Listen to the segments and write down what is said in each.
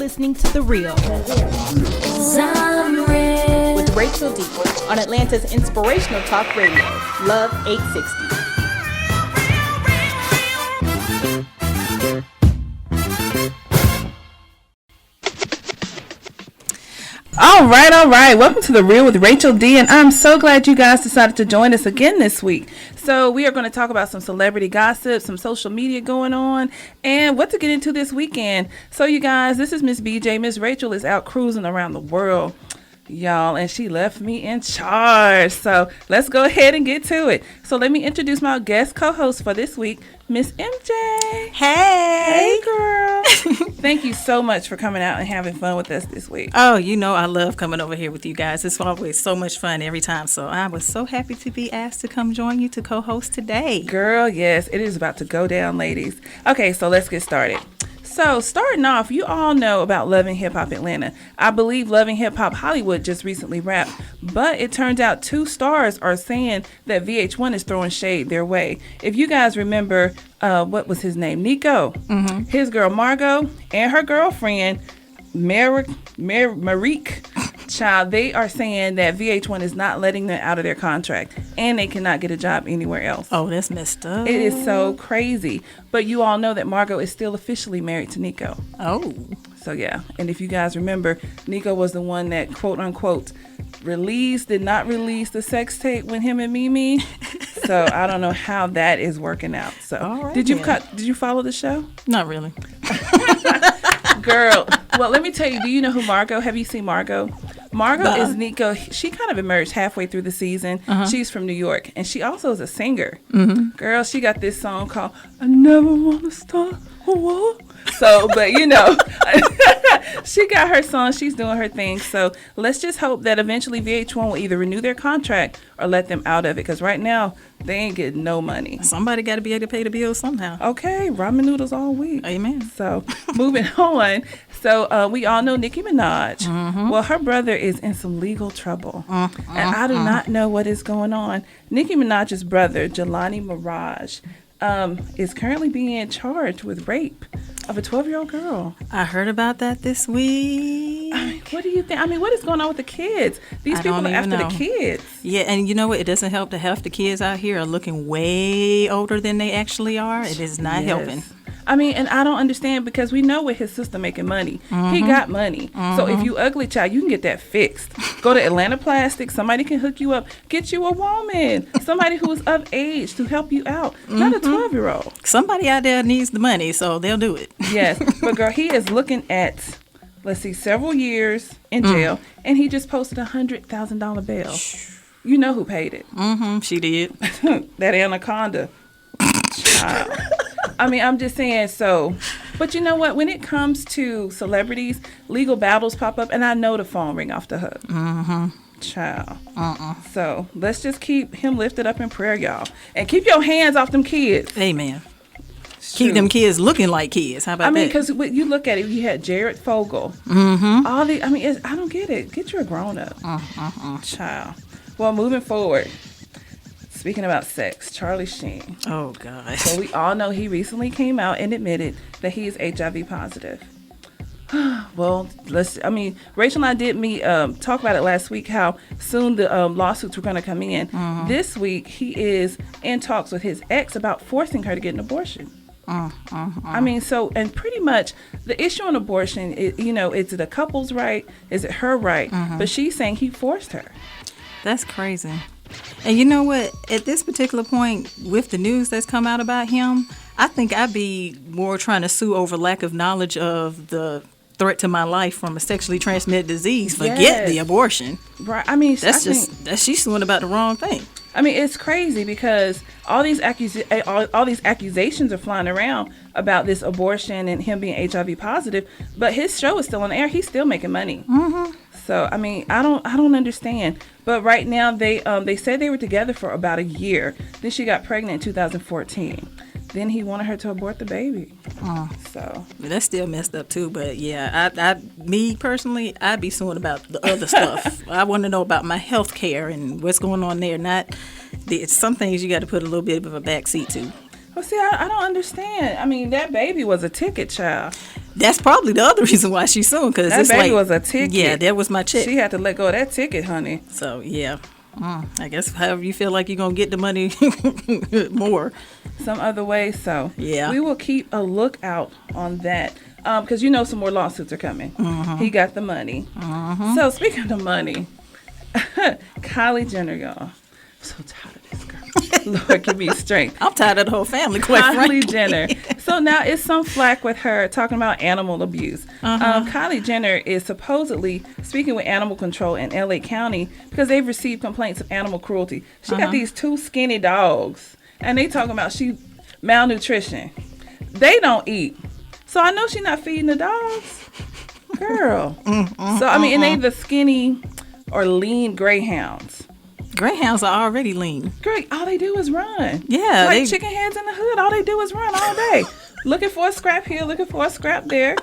listening to The Real with Rachel D on Atlanta's inspirational talk radio, Love 860. All right. Welcome to The Real with Rachel D, and I'm so glad you guys decided to join us again this week. So we are going to talk about some celebrity gossip, some social media going on, and what to get into this weekend. So you guys, this is Miss BJ. Miss Rachel is out cruising around the world, y'all, and she left me in charge. So let's go ahead and get to it. So let me introduce my guest co-host for this week, Miss MJ. Hey girl. Thank you so much for coming out and having fun with us this week. Oh, you know I love coming over here with you guys. It's always so much fun every time. So I was so happy to be asked to come join you to co-host today. Girl, yes, it is about to go down, ladies. Okay, so let's get started. So starting off, you all know about Love and Hip Hop Atlanta. I believe Love and Hip Hop Hollywood just recently wrapped, but it turns out 2 stars are saying that VH1 is throwing shade their way. If you guys remember, what was his name? Nico. Mm-hmm. His girl Margot and her girlfriend Marique. Child, they are saying that VH1 is not letting them out of their contract and they cannot get a job anywhere else. Oh, that's messed up. It is so crazy. But you all know that Margot is still officially married to Nico. Oh. So, yeah. And if you guys remember, Nico was the one that, quote unquote, did not release the sex tape with him and Mimi. So I don't know how that is working out. So right, did you follow the show? Not really. Girl, well, let me tell you, do you know who Margot? Have you seen Margot? Margot is Nico. She kind of emerged halfway through the season. Uh-huh. She's from New York, and she also is a singer. Mm-hmm. Girl, she got this song called I Never Wanna Stop a War. So, but you know, she got her song. She's doing her thing. So let's just hope that eventually VH1 will either renew their contract or let them out of it. Because right now, they ain't getting no money. Somebody got to be able to pay the bills somehow. Okay, ramen noodles all week. Amen. So moving on. So we all know Nicki Minaj. Mm-hmm. Well, her brother is in some legal trouble. And I do not know what is going on. Nicki Minaj's brother, Jelani Mirage, is currently being charged with rape of a 12-year-old girl. I heard about that this week. I mean, what do you think? I mean, what is going on with the kids? These people are after the kids. Yeah, and you know what? It doesn't help that half the kids out here are looking way older than they actually are. It is not helping. I mean, and I don't understand because we know with his sister making money. Mm-hmm. He got money. Mm-hmm. So if you ugly child, you can get that fixed. Go to Atlanta Plastic. Somebody can hook you up. Get you a woman. Somebody who is of age to help you out. Mm-hmm. Not a 12-year-old. Somebody out there needs the money, so they'll do it. Yes. But girl, he is looking at, several years in jail. And he just posted a $100,000 bail. You know who paid it. Mm-hmm. She did. That anaconda. Child. I mean, I'm just saying, so, but you know what? When it comes to celebrities, legal battles pop up, and I know the phone ring off the hook. Mm-hmm. Child. So let's just keep him lifted up in prayer, y'all. And keep your hands off them kids. Amen. Keep them kids looking like kids. How about that? I mean, because you look at it, you had Jared Fogle. Mm-hmm. I don't get it. Get your grown up. Child. Well, moving forward. Speaking about sex, Charlie Sheen. Oh, God. So we all know he recently came out and admitted that he is HIV positive. Well, Rachel and I did talk about it last week, how soon the lawsuits were going to come in. Mm-hmm. This week, he is in talks with his ex about forcing her to get an abortion. I mean, so, and pretty much the issue on abortion, is it a couple's right? Is it her right? Mm-hmm. But she's saying he forced her. That's crazy. And you know what? At this particular point, with the news that's come out about him, I think I'd be more trying to sue over lack of knowledge of the threat to my life from a sexually transmitted disease. Forget the abortion. Right. I mean, she's suing about the wrong thing. I mean, it's crazy because all these accusations are flying around about this abortion and him being HIV positive, but his show is still on the air. He's still making money. Mm-hmm. So, I mean, I don't understand. But right now, they said they were together for about a year. Then she got pregnant in 2014. Then he wanted her to abort the baby. So that's still messed up too. But yeah, me personally, I'd be suing about the other stuff. I want to know about my health care and what's going on there. Some things you got to put a little bit of a backseat to. Well, see, I don't understand. I mean, that baby was a ticket, child. That's probably the other reason why she's suing, because That it's baby like, was a ticket. yeah, that was my check. She had to let go of that ticket, honey. So yeah, I guess however you feel like you're gonna get the money more. Some other way. So Yeah. we will keep a lookout on that. Because some more lawsuits are coming. He got the money. So speaking of money, Kylie Jenner, y'all. I'm so tired of this girl. Lord, give me strength. I'm tired of the whole family, quite frankly. Kylie Jenner. So now it's some flack with her talking about animal abuse. Kylie Jenner is supposedly speaking with animal control in LA County because they've received complaints of animal cruelty. She got these 2 skinny dogs, and they talking about she malnutrition. They don't eat. So I know she's not feeding the dogs. Girl. So, I mean, and they the skinny or lean greyhounds. Greyhounds are already lean. Great. All they do is run. Yeah, Like chicken heads in the hood. All they do is run all day. Looking for a scrap here, looking for a scrap there.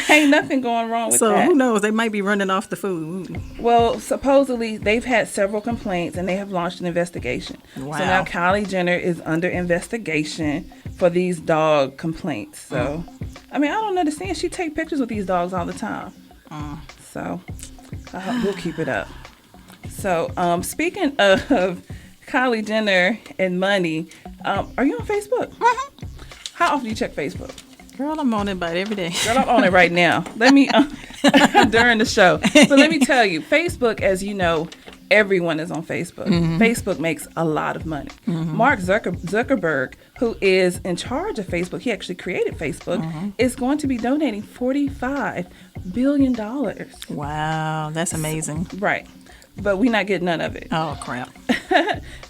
Ain't nothing going wrong with So that. who knows? They might be running off the food. Well, supposedly they've had several complaints and they have launched an investigation. Wow. So now Kylie Jenner is under investigation for these dog complaints. So, I mean, I don't understand. She take pictures with these dogs all the time. So, we'll keep it up. So, speaking of Kylie Jenner and money, are you on Facebook? How often do you check Facebook? Girl, I'm on it about every day. Girl, I'm on it right now. Let me, during the show. But let me tell you, Facebook, as you know, everyone is on Facebook. Facebook makes a lot of money. Mark Zuckerberg, who is in charge of Facebook, he actually created Facebook, is going to be donating $45 billion. Wow, that's amazing. Right. But we're not getting none of it. Oh, crap.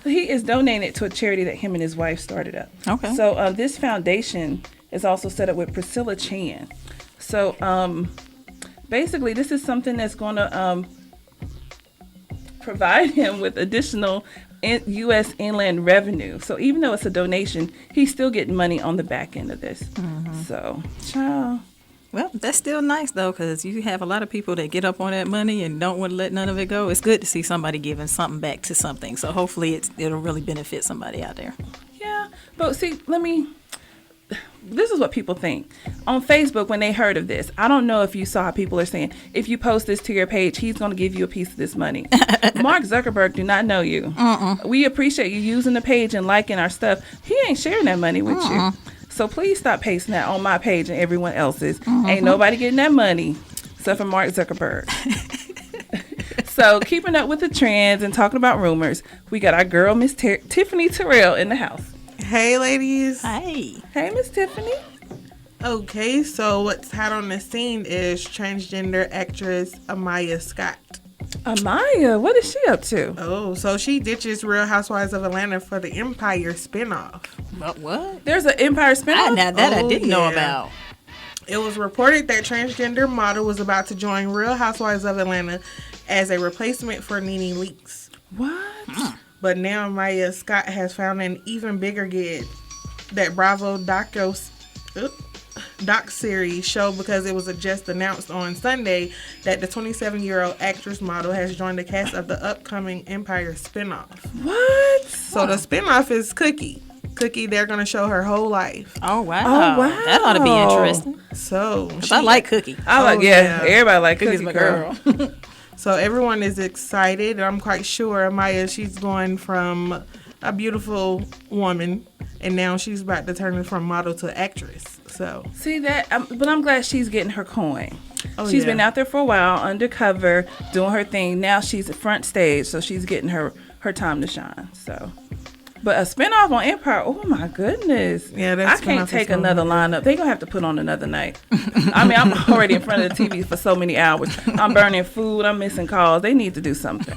He is donating it to a charity that him and his wife started up. Okay. So this foundation is also set up with Priscilla Chan. So basically, this is something that's going to provide him with additional U.S. inland revenue. So even though it's a donation, he's still getting money on the back end of this. So, child. Well, that's still nice, though, because you have a lot of people that get up on that money and don't want to let none of it go. It's good to see somebody giving something back to something. So hopefully it'll really benefit somebody out there. Yeah. But see, this is what people think. On Facebook, when they heard of this, I don't know if you saw how people are saying, if you post this to your page, he's going to give you a piece of this money. Mark Zuckerberg do not know you. We appreciate you using the page and liking our stuff. He ain't sharing that money with you. So please stop pasting that on my page and everyone else's. Ain't nobody getting that money except for Mark Zuckerberg. So keeping up with the trends and talking about rumors, we got our girl, Miss Tiffany Terrell, in the house. Hey, ladies. Hey. Hey, Miss Tiffany. Okay, so what's hot on the scene is transgender actress Amaya Scott. Amaya, what is she up to? Oh, so she ditches Real Housewives of Atlanta for the Empire spinoff. What? There's an Empire spinoff? Now that I Oh, didn't know yeah. about. It was reported that transgender model was about to join Real Housewives of Atlanta as a replacement for Nene Leakes. What? But now Amaya Scott has found an even bigger gig that Bravo doc series show, because it was just announced on Sunday that the 27-year-old actress model has joined the cast of the upcoming Empire spinoff. What? So the spinoff is Cookie. They're going to show her whole life. Oh, wow. Oh, wow. That ought to be interesting. So 'Cause I like Cookie. I like, Oh, yeah, yeah. everybody like Cookie's Cookie my Girl. girl. So everyone is excited. I'm quite sure Amaya, she's going from a beautiful woman, and now she's about to turn from model to actress. So See that? But I'm glad she's getting her coin. Oh, She's yeah. been out there for a while, undercover, doing her thing. Now she's at front stage, so she's getting her time to shine. So, but a spinoff on Empire, oh my goodness. Yeah, that I spinoff can't is take gonna another be lineup. They're going to have to put on another night. I mean, I'm already in front of the TV for so many hours. I'm burning food. I'm missing calls. They need to do something.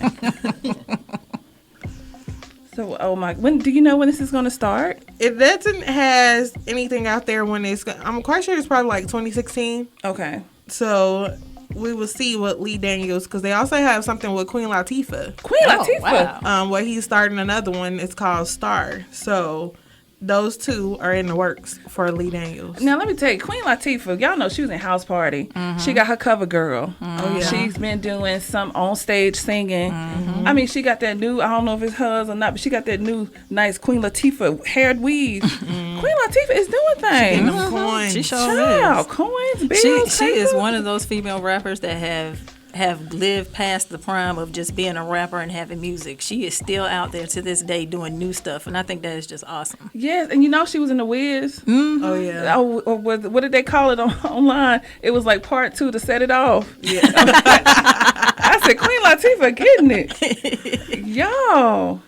So, oh my, do you know when this is going to start? it doesn't has anything out there when it's. I'm quite sure it's probably like 2016. Okay. So we will see what Lee Daniels, because they also have something with Queen Latifah. Queen Oh, Latifah. wow. Where he's starting another one. It's called Star. So those two are in the works for Lee Daniels. Now let me tell you, Queen Latifah, y'all know she was in House Party. She got her cover girl. Oh yeah. She's been doing some on stage singing. I mean, she got that new, I don't know if it's hers or not, but she got that new nice Queen Latifah haired weave. Queen Latifah is doing Getting things. them coins. She sure Child, is. coins, bills, She is papers. one of those female rappers that have lived past the prime of just being a rapper and having music. She is still out there to this day doing new stuff, and I think that is just awesome. Yes, and you know she was in the Wiz. Oh yeah. Oh, or what did they call it online? It was like part 2 to set it off. Yeah. I said, Queen Latifah getting it. Yo.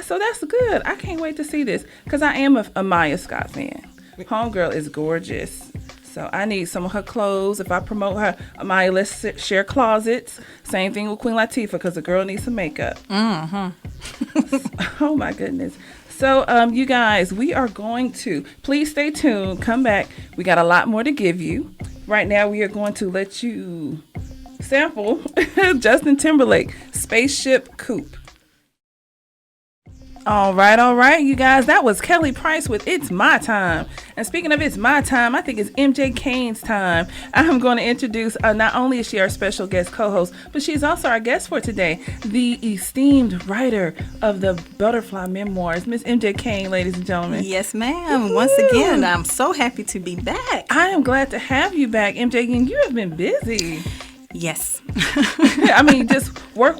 So that's good. I can't wait to see this because I am a Maya Scott fan. Homegirl is gorgeous. So I need some of her clothes. If I promote her, Maya, let's share closets. Same thing with Queen Latifah because the girl needs some makeup. Oh my goodness. So you guys, we are going to, please stay tuned. Come back. We got a lot more to give you. Right now we are going to let you sample Justin Timberlake, Spaceship Coupe. All right, you guys. That was Kelly Price with It's My Time. And speaking of It's My Time, I think it's MJ Kane's time. I'm going to introduce, not only is she our special guest co-host, but she's also our guest for today, the esteemed writer of the Butterfly Memoirs, Miss MJ Kane, ladies and gentlemen. Yes, ma'am. Once again, I'm so happy to be back. I am glad to have you back, MJ Kane. You have been busy. Yes. I mean, just work.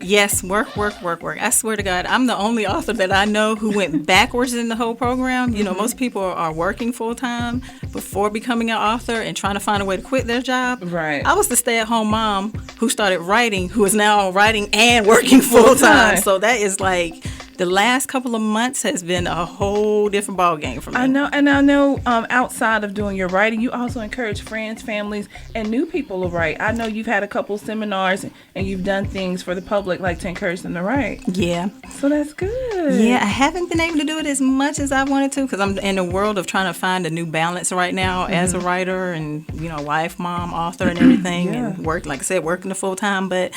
Yes, work. I swear to God, I'm the only author that I know who went backwards in the whole program. You know, most people are working full time before becoming an author and trying to find a way to quit their job. Right. I was the stay-at-home mom who started writing, who is now writing and working full time. So that is like the last couple of months has been a whole different ball game for me. I know. Outside of doing your writing, you also encourage friends, families, and new people to write. I know you've had a couple seminars and you've done things for the public, like to encourage them to write. Yeah. So that's good. Yeah, I haven't been able to do it as much as I wanted to because I'm in the world of trying to find a new balance right now as a writer and, wife, mom, author, and everything, and work, like I said, working the full time, but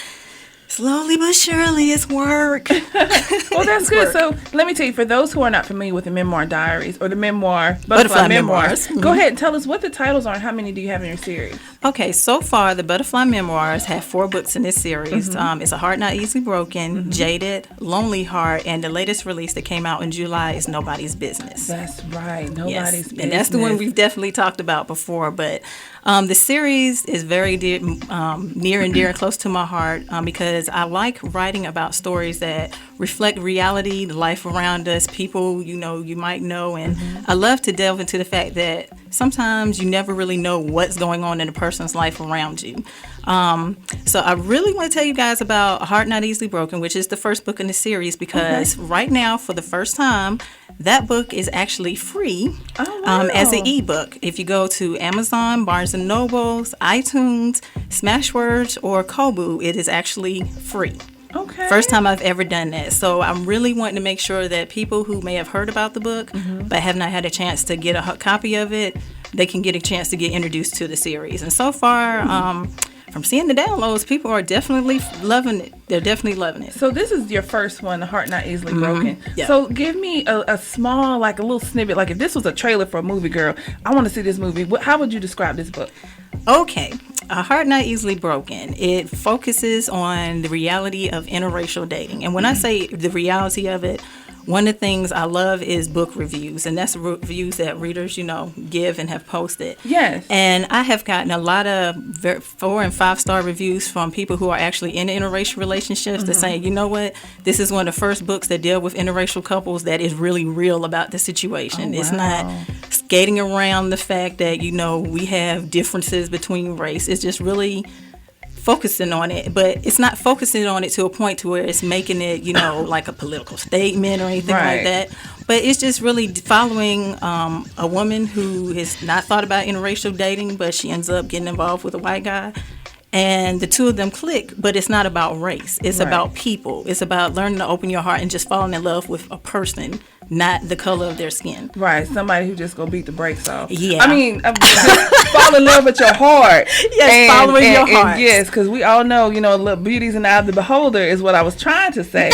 slowly but surely, it's work. Well, that's good. So let me tell you, for those who are not familiar with the Memoir Diaries or the memoir Butterfly Memoirs, go ahead and tell us what the titles are and how many do you have in your series? Okay, so far the Butterfly Memoirs have 4 books in this series. It's A Heart Not Easily Broken, Jaded, Lonely Heart, and the latest release that came out in July is Nobody's Business. That's right, Nobody's Business. And that's the one we've definitely talked about before, but the series is very near and dear and close to my heart because I like writing about stories that reflect reality, the life around us, people you might know, and I love to delve into the fact that sometimes you never really know what's going on in a person's life around you. So I really want to tell you guys about A Heart Not Easily Broken, which is the first book in the series, because right now, for the first time, that book is actually free as an ebook. If you go to Amazon, Barnes & Nobles, iTunes, Smashwords, or Kobo, it is actually free. Okay. First time I've ever done that. So I'm really wanting to make sure that people who may have heard about the book but have not had a chance to get a copy of it, they can get a chance to get introduced to the series. And so far, from seeing the downloads, people are definitely loving it. They're definitely loving it. So this is your first one, The Heart Not Easily Broken. Yeah. So give me a small, like a little snippet. Like if this was a trailer for a movie, girl, I want to see this movie. How would you describe this book? Okay. A Heart Not Easily Broken. It focuses on the reality of interracial dating. And when I say the reality of it, one of the things I love is book reviews, and that's reviews that readers, give and have posted. Yes. And I have gotten a lot of 4 and 5 star reviews from people who are actually in interracial relationships that say, you know what, this is one of the first books that deal with interracial couples that is really real about the situation. Oh, it's wow. not skating around the fact that, we have differences between race. It's just really focusing on it, but it's not focusing on it to a point to where it's making it, like a political statement or anything like that. But it's just really following a woman who has not thought about interracial dating, but she ends up getting involved with a white guy. and the two of them click, but it's not about race. It's Right. about people. It's about learning to open your heart and just falling in love with a person, not the color of their skin. Right, somebody who just gonna beat the brakes off. Yeah. I mean, just fall in love with your heart. Yes, following your heart. Yes, because we all know, look, beauty's in the eye of the beholder is what I was trying to say.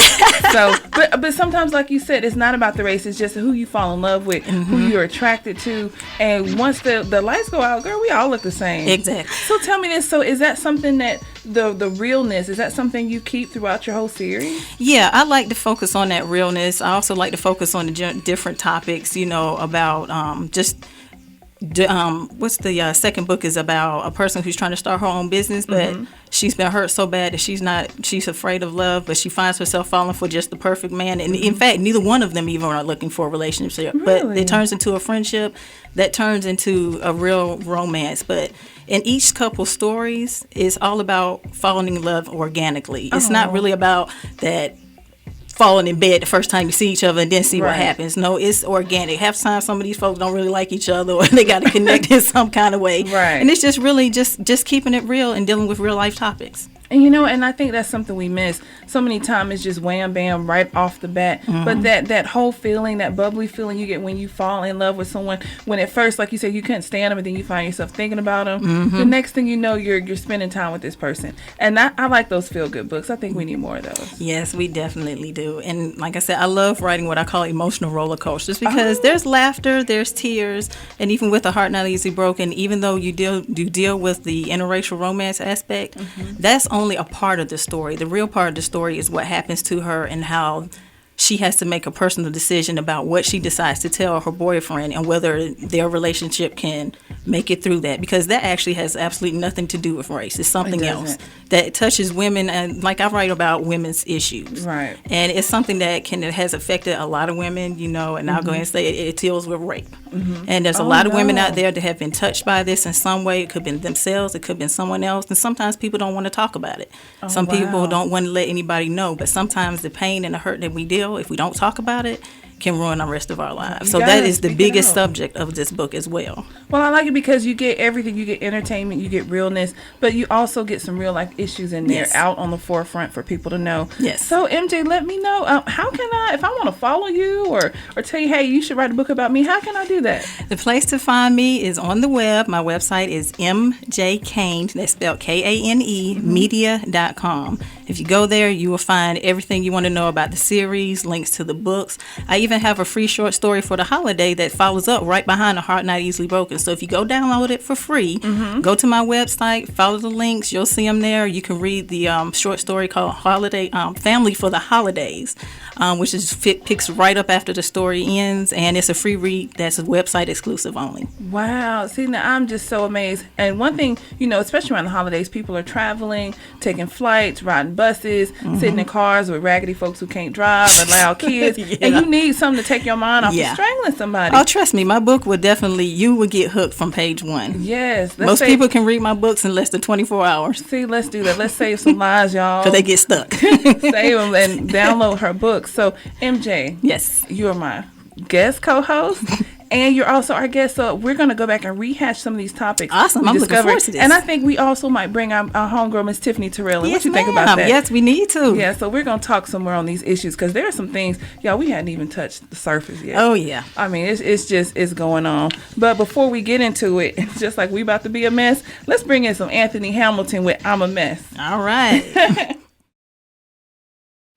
So, but sometimes, like you said, it's not about the race. It's just who you fall in love with, who you're attracted to, and once the lights go out, girl, we all look the same. Exactly. So tell me this. So is that something that the realness, is that something you keep throughout your whole series? Yeah, I like to focus on that realness. I also like to focus on the different topics, about what's the second book is about a person who's trying to start her own business, but she's been hurt so bad that she's afraid of love, but she finds herself falling for just the perfect man. And in fact, neither one of them even are looking for a relationship, but Really? it turns into a friendship that turns into a real romance. But in each couple's stories, it's all about falling in love organically. It's not really about that falling in bed the first time you see each other and then see what Right. happens. No, it's organic. Half the time some of these folks don't really like each other, or they got to connect in some kind of way. Right. And it's just really just keeping it real and dealing with real life topics. And and I think that's something we miss. So many times it's just wham bam right off the bat. But that whole feeling, that bubbly feeling you get when you fall in love with someone, when at first, like you said, you couldn't stand them, and then you find yourself thinking about them. The next thing you know, you're spending time with this person. And I like those feel good books. I think we need more of those. Yes, we definitely do. And like I said, I love writing what I call emotional roller coasters, because there's laughter, there's tears, and even with A Heart Not Easily Broken, even though you deal with the interracial romance aspect, that's only a part of the story. The real part of the story is what happens to her and how she has to make a personal decision about what she decides to tell her boyfriend and whether their relationship can make it through that, because that actually has absolutely nothing to do with race. It's something else that touches women, and like I write about women's issues. Right. And it's something that has affected a lot of women, and I'll go ahead and say it deals with rape. And there's a lot of women out there that have been touched by this in some way. It could have been themselves, it could have been someone else, and sometimes people don't want to talk about it. Some people don't want to let anybody know, but sometimes the pain and the hurt that we deal, if we don't talk about it, can ruin the rest of our lives. So that is the biggest subject of this book as well. Well, I like it because you get everything. You get entertainment, you get realness, but you also get some real life issues in there out on the forefront for people to know. Yes. So MJ, let me know, how can I, if I want to follow you or tell you, hey, you should write a book about me, how can I do that? The place to find me is on the web. My website is MJ Kane, that's spelled Kane, media.com. If you go there, you will find everything you want to know about the series, links to the books. I even have a free short story for the holiday that follows up right behind A Heart Not Easily Broken. So if you go download it for free, go to my website, follow the links, you'll see them there. You can read the short story called Family for the Holidays, which picks right up after the story ends, and it's a free read that's website exclusive only. Wow. See, now I'm just so amazed. And one thing, especially around the holidays, people are traveling, taking flights, riding buses, sitting in cars with raggedy folks who can't drive or loud kids. And you need something to take your mind off of strangling somebody. Oh, trust me, my book would you would get hooked from page one. Yes. Most people can read my books in less than 24 hours. See, let's do that. Let's save some lives, y'all. Because they get stuck. Save them and download her book. So, MJ. Yes. You're my guest co-host. And you're also our guest, so we're going to go back and rehash some of these topics. Awesome, I'm looking forward to this. And I think we also might bring our homegirl, Miss Tiffany Terrell. Yes, what you think about that? Yes, we need to. Yeah, so we're going to talk some more on these issues, because there are some things, y'all, we hadn't even touched the surface yet. Oh, yeah. I mean, it's going on. But before we get into it, just like we about to be a mess, let's bring in some Anthony Hamilton with I'm a Mess. All right.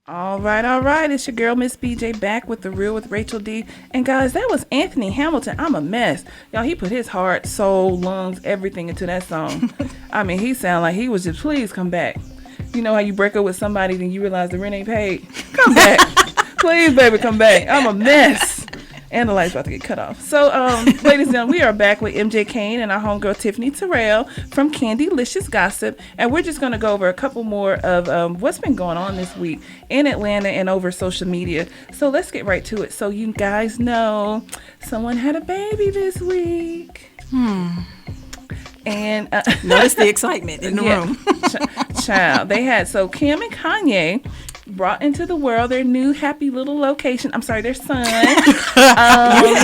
All right. It's your girl, Miss BJ, back with The Real with Rachel D. And guys, that was Anthony Hamilton, I'm a Mess. Y'all, he put his heart, soul, lungs, everything into that song. I mean, he sounded like he was just, please come back. You know how you break up with somebody, then you realize the rent ain't paid? Come back. Please, baby, come back. I'm a mess. And the light's about to get cut off. So, ladies and gentlemen, we are back with MJ Kane and our homegirl Tiffany Terrell from Candylicious Gossip. And we're just going to go over a couple more of what's been going on this week in Atlanta and over social media. So let's get right to it. So you guys know someone had a baby this week. And notice the excitement in the room. Child, they had, so Kim and Kanye, brought into the world their new happy little location. I'm sorry, their son.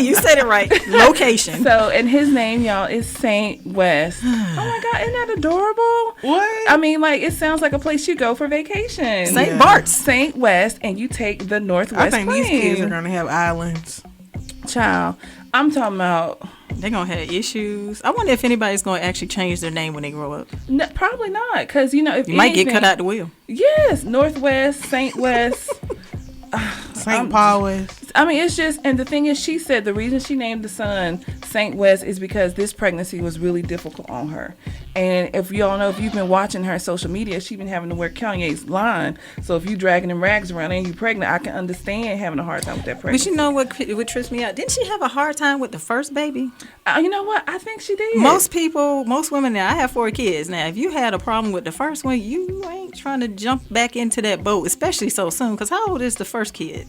You said it right. Location. So, and his name, y'all, is Saint West. Oh my God, isn't that adorable? What? I mean, like, it sounds like a place you go for vacation. St. Bart's. Saint West, and you take the Northwest I think plane. these kids are gonna have islands. Child, I'm talking about. They're going to have issues. I wonder if anybody's going to actually change their name when they grow up. No, probably not, because, you know, if You might get anything- cut out the wheel. Yes, Northwest, Saint West. St. Paul West. I mean, it's just, and the thing is, she said the reason she named the son Saint West is because this pregnancy was really difficult on her. And if y'all know, if you've been watching her on social media, she's been having to wear Kanye's line. So if you dragging them rags around and you pregnant, I can understand having a hard time with that But pregnancy. you know what trips me out? Didn't she have a hard time with the first baby? You know what? I think she did. Most women now, I have 4 kids. Now, if you had a problem with the first one, you ain't trying to jump back into that boat, especially so soon. Because how old is the first kid?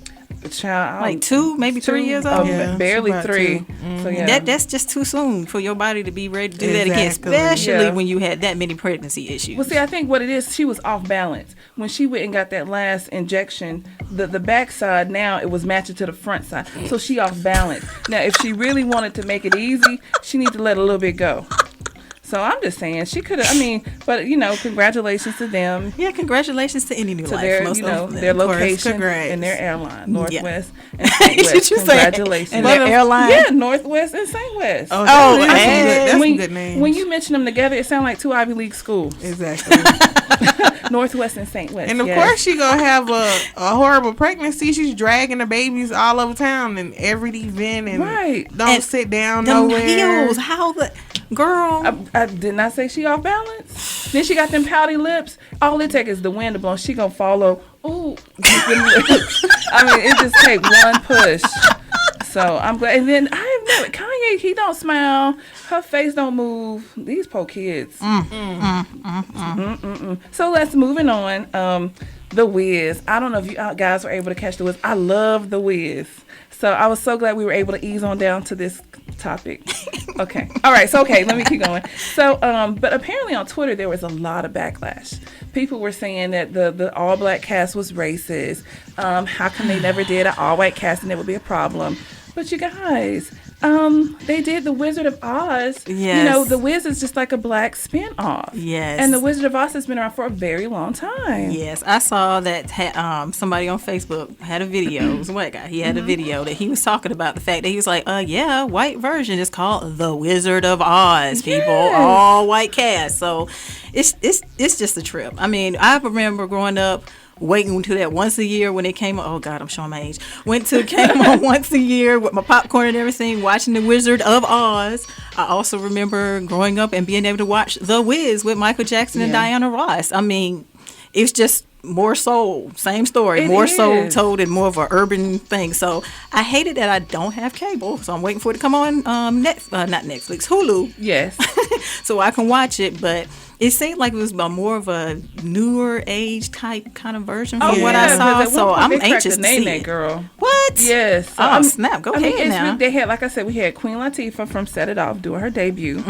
Child, Like 2, maybe 3 years old? Yeah, barely she's about 3. 2. So yeah. That's just too soon for your body to be ready to do that again, Exactly. especially Yeah. when you had that many pregnancy issues. Well, see, I think what it is, she was off balance. When she went and got that last injection, the back side, now it was matching to the front side. So she off balance. Now, if she really wanted to make it easy, she need to let a little bit go. So I'm just saying, she could have, I mean, but, you know, congratulations to them. Yeah, congratulations to any new To life. their, most you know, of them. their Of course, location congrats. and their airline, Northwest Yeah. and St. West. Did you say Congratulations. and their airline? Yeah, Northwest and St. West. Oh, Oh, that's, hey. some when, good names. when you mention them together, it sounds like 2 Ivy League schools. Exactly. Northwest and St. West. And of yes. course she gonna have a horrible pregnancy. She's dragging the babies all over town and every event and Right. don't And sit down Them nowhere. heels, how the girl. I did not say she off balance. Then she got them pouty lips. All it take is the wind to blow. She gonna follow. Ooh. I mean, it just take one push. So I'm glad. And then I have never Kanye. He don't smile. Her face don't move. These poor kids. So let's moving on. The Wiz. I don't know if you guys were able to catch the Wiz. I love the Wiz. So I was so glad we were able to ease on down to this topic. Okay. All right. So, okay, let me keep going. So, but apparently on Twitter, there was a lot of backlash. People were saying that the all-black cast was racist. How come they never did an all-white cast and it would be a problem? But you guys, they did The Wizard of Oz. Yes. You know, The Wiz is just like a black spin-off. Yes. And The Wizard of Oz has been around for a very long time. Yes, I saw that somebody on Facebook had a video. It was a white guy. He had a video that he was talking about the fact that he was like, yeah, white version is called The Wizard of Oz, people. Yes. All white cast. So it's just a trip. I mean, I remember growing up waiting to that once a year when it came on. Oh God, I'm showing my age. Came on once a year with my popcorn and everything, watching The Wizard of Oz. I also remember growing up and being able to watch The Wiz with Michael Jackson and Diana Ross. I mean, it's just more soul, same story, It more soul is. told and more of an urban thing. So I hated that I don't have cable, so I'm waiting for it to come on not Netflix, Hulu, Yes. so I can watch it. But it seemed like it was about more of a newer age type kind of version from what I saw. because at So one point I'm they cracked anxious the to name see that it. girl. What? Yes. So Oh, snap. Go ahead it's now. really- they had, like I said, we had Queen Latifah from Set It Off doing her debut.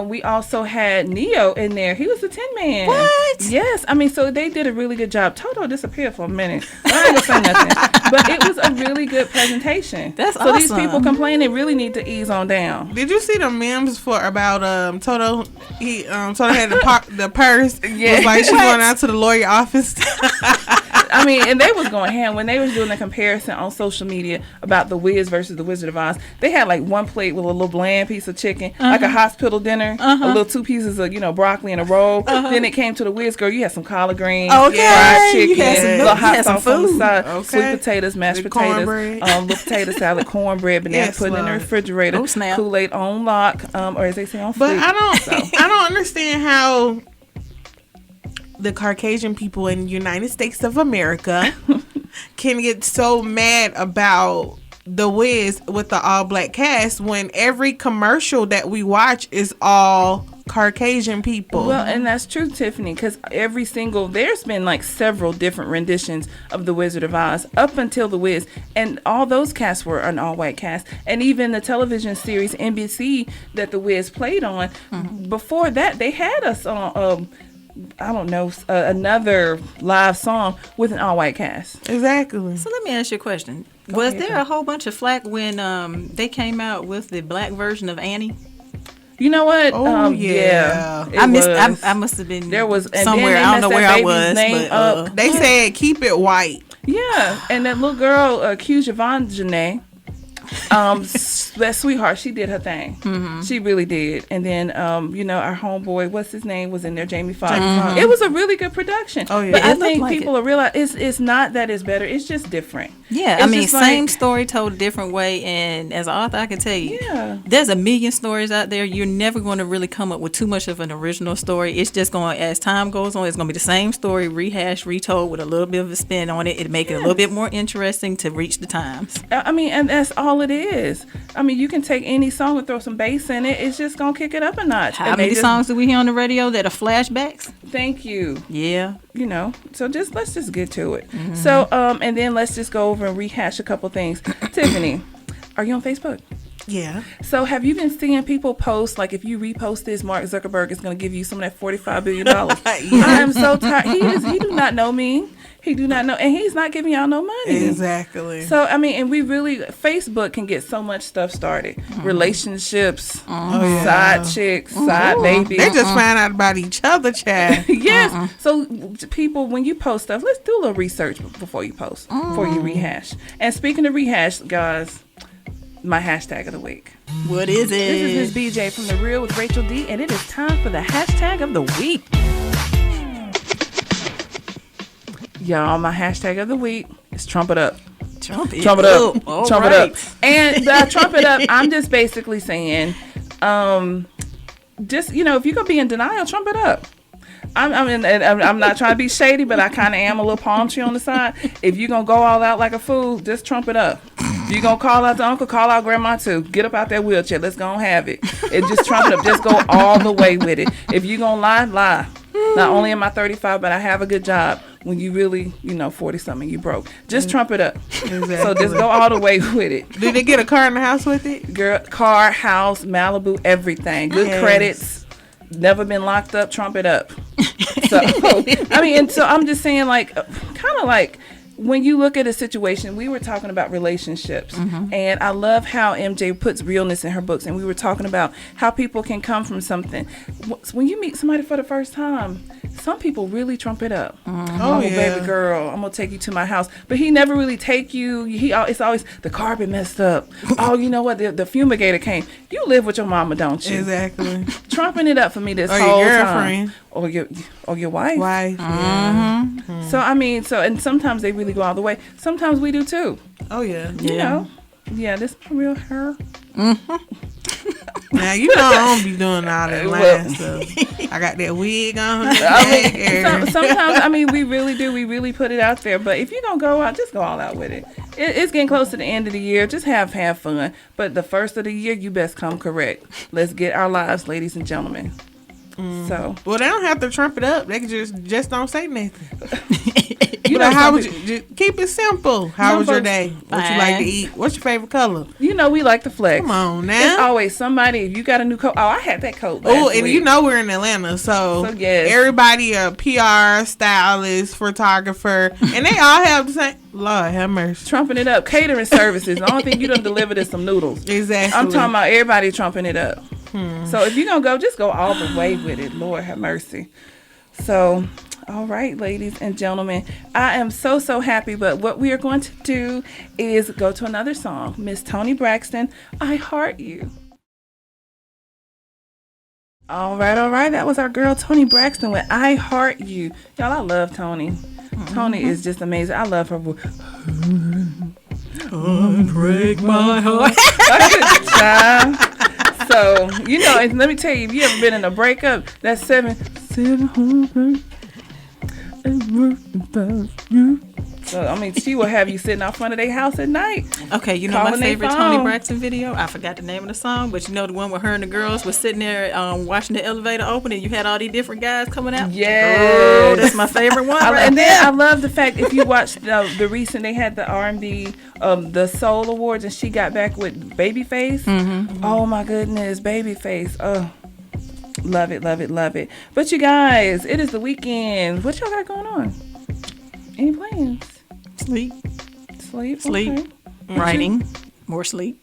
We also had Neo in there. He was the Tin Man. What? Yes. I mean, so they did a really good job. Toto disappeared for a minute. I ain't gonna say nothing. But it was a really good presentation. That's so these awesome. people complain, they really need to ease on down. Did you see the memes about Toto? Toto had the purse. Yeah. Was like she going out to the lawyer office. I mean, and they was going ham when they was doing the comparison on social media about The Wiz versus The Wizard of Oz. They had like one plate with a little bland piece of chicken, like a hospital dinner, a little 2 pieces of broccoli and a roll. Then it came to The Wiz, girl. You had some collard greens, Okay. fried You chicken, had some- little you hot had some sauce on the food. side, Okay. sweet potatoes, mashed The potatoes, cornbread. little potato salad, cornbread, banana Yes, pudding in the Lord. refrigerator, Oh, snap. Kool-Aid on lock, or as they say on But fleek. I don't understand how the Caucasian people in the United States of America can get so mad about The Wiz with the all black cast when every commercial that we watch is all Caucasian people. Well, and that's true, Tiffany, because there's been like several different renditions of The Wizard of Oz up until The Wiz, and all those casts were an all-white cast, and even the television series NBC that The Wiz played on, before that, they had us on I don't know, another live song with an all-white cast. Exactly. So let me ask you a question. Was there a whole bunch of flack when they came out with the black version of Annie? You know what? Oh, yeah. it I missed. was. I must have been There was and somewhere. then they I don't know messed where that I baby's was. name But, up. They said keep it white. Yeah, and that little girl, Yvonne Janae, that sweetheart, she did her thing. Mm-hmm. She really did. And then, our homeboy, what's his name, was in there, Jamie Foxx. Mm-hmm. It was a really good production. Oh, yeah. But I It think looked like people will realize it's not that it's better. It's just different. Yeah, It's I mean, just like- same story told a different way. And as an author, I can tell you, there's a million stories out there. You're never going to really come up with too much of an original story. It's just going, as time goes on, it's going to be the same story, rehashed, retold with a little bit of a spin on it. It'll make it a little bit more interesting to reach the times. I mean, and that's all it is. I mean, you can take any song and throw some bass in it. It's just going to kick it up a notch. How many songs do we hear on the radio that are flashbacks? Thank you. Yeah. So let's just get to it. Mm-hmm. So, and then let's just go over and rehash a couple things. Tiffany, are you on Facebook? Yeah. So have you been seeing people post, like, if you repost this, Mark Zuckerberg is going to give you some of that $45 billion? I am so tired. He do not know me. He do not know. And he's not giving y'all no money. Exactly. So, I mean, and Facebook can get so much stuff started. Relationships, side chicks, side babies. They just find out about each other, child. Yes. So people, when you post stuff, let's do a little research before you post, before you rehash. And speaking of rehash, guys, my hashtag of the week. What is it? This is Miss BJ from The Real with Rachel D, and it is time for the hashtag of the week. Y'all, my hashtag of the week is Trump it up. Trump it Trump it up. All Trump right. it up. And by Trump it up, I'm just basically saying, just, if you're going to be in denial, Trump it up. I'm not trying to be shady, but I kind of am a little palm tree on the side. If you're going to go all out like a fool, just Trump it up. If you're going to call out the uncle, call out grandma too. Get up out that wheelchair. Let's go and have it. And just Trump it up. Just go all the way with it. If you're going to lie, lie. Not only am I 35, but I have a good job. When you really, 40-something, you broke. Just Trump it up. Exactly. So just go all the way with it. Did they get a car in the house with it? Girl, car, house, Malibu, everything. Good credits. Never been locked up. Trump it up. So, and so I'm just saying, kind of like, when you look at a situation, we were talking about relationships, and I love how MJ puts realness in her books, and we were talking about how people can come from something. When you meet somebody for the first time, some people really trump it up. Oh, baby girl, I'm gonna take you to my house, but he never really take you. It's always the carpet messed up. Oh, you know what? The fumigator came. You live with your mama, don't you? Exactly. Trumping it up for me this or whole your girlfriend. time. Or your wife. Wife. Yeah. Mm-hmm. So and sometimes they really go all the way. Sometimes we do too. Oh yeah. You know. Yeah, this is my real hair. Now I don't be doing all that lying stuff. I got that wig on. Sometimes we really do. We really put it out there. But if you're gonna go out, just go all out with it. It's getting close to the end of the year. Just have fun. But the first of the year, you best come correct. Let's get our lives, ladies and gentlemen. So well, they don't have to trump it up. They can just don't say nothing. How would you keep it simple? How was your day? What you like to eat? What's your favorite color? We like to flex. Come on now. It's always somebody. If you got a new coat, I had that coat. Oh, and we're in Atlanta, so yes. Everybody a PR, stylist, photographer, and they all have the same. Lord have mercy. Trumping it up. Catering services. The only thing you done delivered is some noodles. Exactly. I'm talking about everybody trumping it up. So if you're going to go, just go all the way with it. Lord have mercy. So, all right, ladies and gentlemen, I am so happy. But what we are going to do is go to another song. Miss Toni Braxton, I Heart You. All right. That was our girl, Toni Braxton, with I Heart You. Y'all, I love Toni. Toni is just amazing. I love her voice. Break my heart. So, and let me tell you, if you ever been in a breakup, that's 7 700 and worth about you. So, she will have you sitting out front of their house at night. Okay, my favorite Toni Braxton video? I forgot the name of the song, but the one where her and the girls were sitting there watching the elevator open, and you had all these different guys coming out? Yes. Oh, that's my favorite one. And then I love the fact, if you watched the recent, they had the R&B, the Soul Awards, and she got back with Babyface. Oh, my goodness, Babyface. Love it, love it, love it. But you guys, it is the weekend. What y'all got going on? Any plans? Sleep. Okay. Writing. More sleep.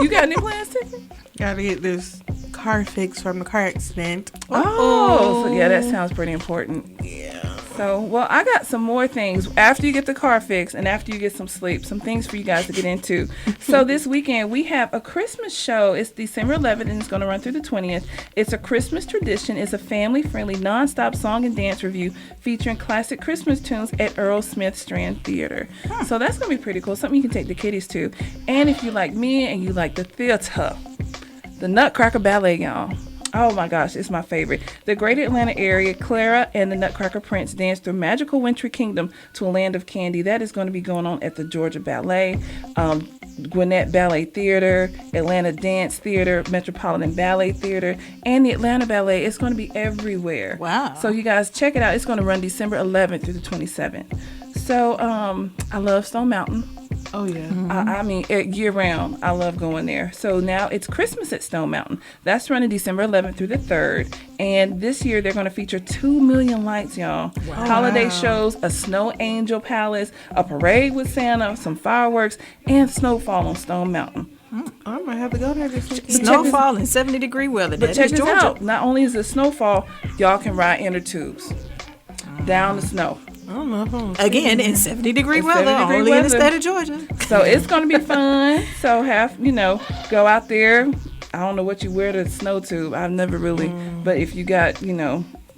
You got any plans, Tiffany? Gotta get this car fixed from the car accident. Oh, so yeah, that sounds pretty important. Yeah. So, well, I got some more things after you get the car fixed and after you get some sleep, some things for you guys to get into. So this weekend, we have a Christmas show. It's December 11th, and it's going to run through the 20th. It's a Christmas tradition. It's a family-friendly, nonstop song and dance review featuring classic Christmas tunes at Earl Smith Strand Theater. So that's going to be pretty cool, something you can take the kiddies to. And if you like me and you like the theater, the Nutcracker Ballet, y'all. Oh my gosh, it's my favorite. The Greater Atlanta area, Clara and the Nutcracker Prince dance through magical wintry kingdom to a land of candy. That is going to be going on at the Georgia Ballet, Gwinnett Ballet Theater, Atlanta Dance Theater, Metropolitan Ballet Theater, and the Atlanta Ballet. It's going to be everywhere. Wow. So you guys check it out. It's going to run December 11th through the 27th. So I love Stone Mountain. Oh, yeah. I mean, year round, I love going there. So now it's Christmas at Stone Mountain. That's running December 11th through the 3rd. And this year, they're going to feature 2 million lights, y'all. Wow. Holiday shows, a snow angel palace, a parade with Santa, some fireworks, and snowfall on Stone Mountain. I might have to go there this weekend. Snowfall and 70-degree weather. But That check is this Georgia. out. Not only is it snowfall, y'all can ride inner tubes down the snow. I don't know if I'm Again, in 70-degree weather, 70-degree only in the weather. state of Georgia. So it's going to be fun. So go out there. I don't know what you wear to the snow tube. I've never really, but if you got,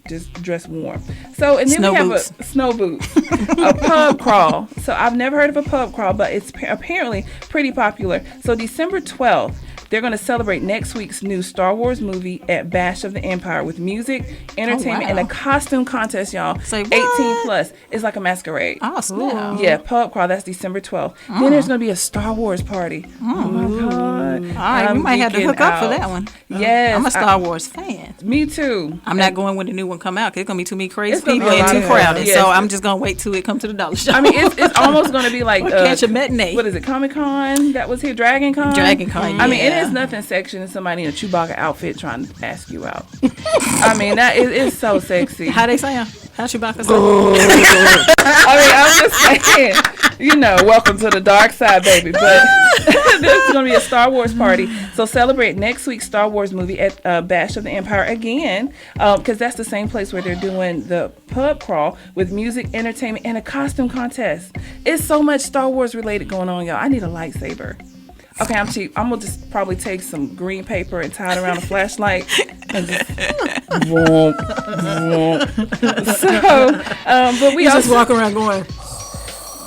just dress warm. So, and then Snow we have boots. a snow boots, a pub crawl. So I've never heard of a pub crawl, but it's apparently pretty popular. So December 12th, they're going to celebrate next week's new Star Wars movie at Bash of the Empire with music, entertainment, and a costume contest, y'all. Say what? 18 plus. It's like a masquerade. Oh, snap. Yeah, pub crawl. That's December 12th. Then there's going to be a Star Wars party. Oh my God. All right, we might have to hook up for that one. Yes. I'm a Star Wars fan. Me too. I'm not going when the new one come out because it's going to be too many crazy It's gonna be people a and lot too of crowded. yes. So I'm just going to wait till it comes to the dollar shop. I mean, it's almost going to be like catch a matinee. What is it? Comic Con that was here. Dragon Con. Dragon Con, I mean, it yeah. is nothing sexy than somebody in a Chewbacca outfit trying to ask you out. I mean, that is so sexy. How they say? How Chewbacca say? I mean, I'm just saying, welcome to the dark side, baby. But there's going to be a Star Wars party. So celebrate next week's Star Wars movie at Bash of the Empire again, because that's the same place where they're doing the pub crawl with music, entertainment, and a costume contest. It's so much Star Wars related going on, y'all. I need a lightsaber. Okay, I'm cheap. I'm going to just probably take some green paper and tie it around a flashlight and just So, but we You also just walk around going,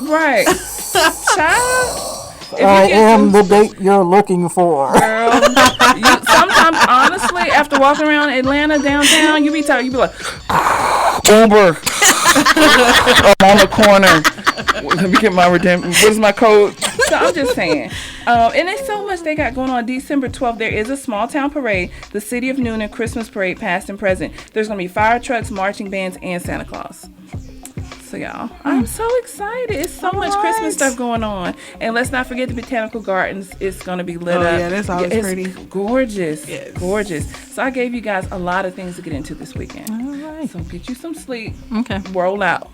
right. Child, if I you get am the date you're looking for. girl, sometimes honestly, after walking around Atlanta downtown, you be tired. You be like, Uber. I'm on the corner. Let me get my redemption. What is my code? So I'm just saying. And there's so much they got going on. December 12th, there is a small town parade, the City of Noonan Christmas parade, past and present. There's going to be fire trucks, marching bands, and Santa Claus. So y'all, I'm so excited. It's so much Christmas stuff going on. And let's not forget the Botanical Gardens. It's going to be lit up. yeah, that's always it's pretty. Gorgeous. Yes. Gorgeous. So I gave you guys a lot of things to get into this weekend. all right. So get you some sleep. Okay. Roll out.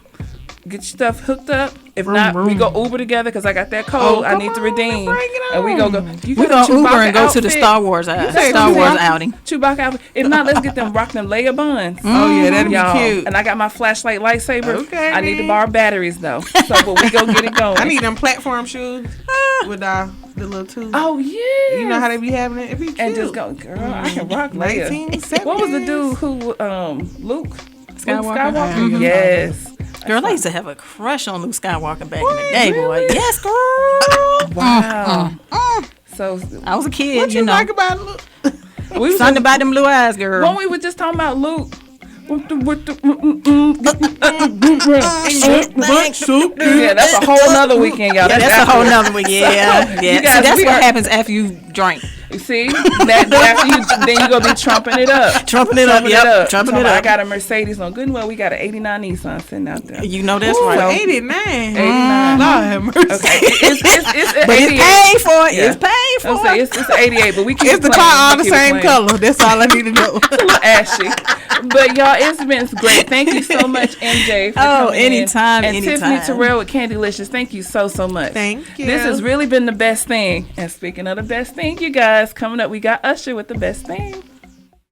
Get your stuff hooked up. If not, we go Uber together because I got that code I need to redeem. bring it And we on. go. We're going to Uber and go to the Star Wars outing. Chewbacca outfit. If not, let's get them rock them Leia buns. Oh, yeah, that'd Y'all. be cute. And I got my flashlight lightsaber. Okay, I need to then. borrow batteries though. So, but we go get it going. I need them platform shoes with the little tube. Oh yeah. You know how they be having it? It be cute. And just go, girl. I can rock Leia. 1970s. What was the dude who Luke Skywalker? Skywalker? Yes. Girl, I used to have a crush on Luke Skywalker back in the day, boy. Yes, girl. Wow. So I was a kid, What you like about Luke? we was Something about them blue eyes, girl. when we were just talking about Luke. Yeah, that's a whole nother weekend, y'all. That's a after- whole nother one. Yeah. You Yeah. guys, See, that's we what are- happens after you drink. See, that after you, then you gonna be trumping it up. Trumping it up, yep. Trumping it I up. got a Mercedes on Goodwill. We got an '89 Nissan sitting out there. You know that's Ooh, right. 89. 89. Lord have mercy. Okay, it's But 88. it's paid for. Yeah. It's paid 84. I'm saying it's 88, but we keep Is the playing, car all we the keep same playing. color? That's all I need to know. It's a little ashy. But y'all, it's been great. Thank you so much, MJ, for coming anytime, in. And anytime. Tiffany Terrell with Candylicious, thank you so much. Thank you. This has really been the best thing. And speaking of the best thing, you guys, coming up, we got Usher with the best thing.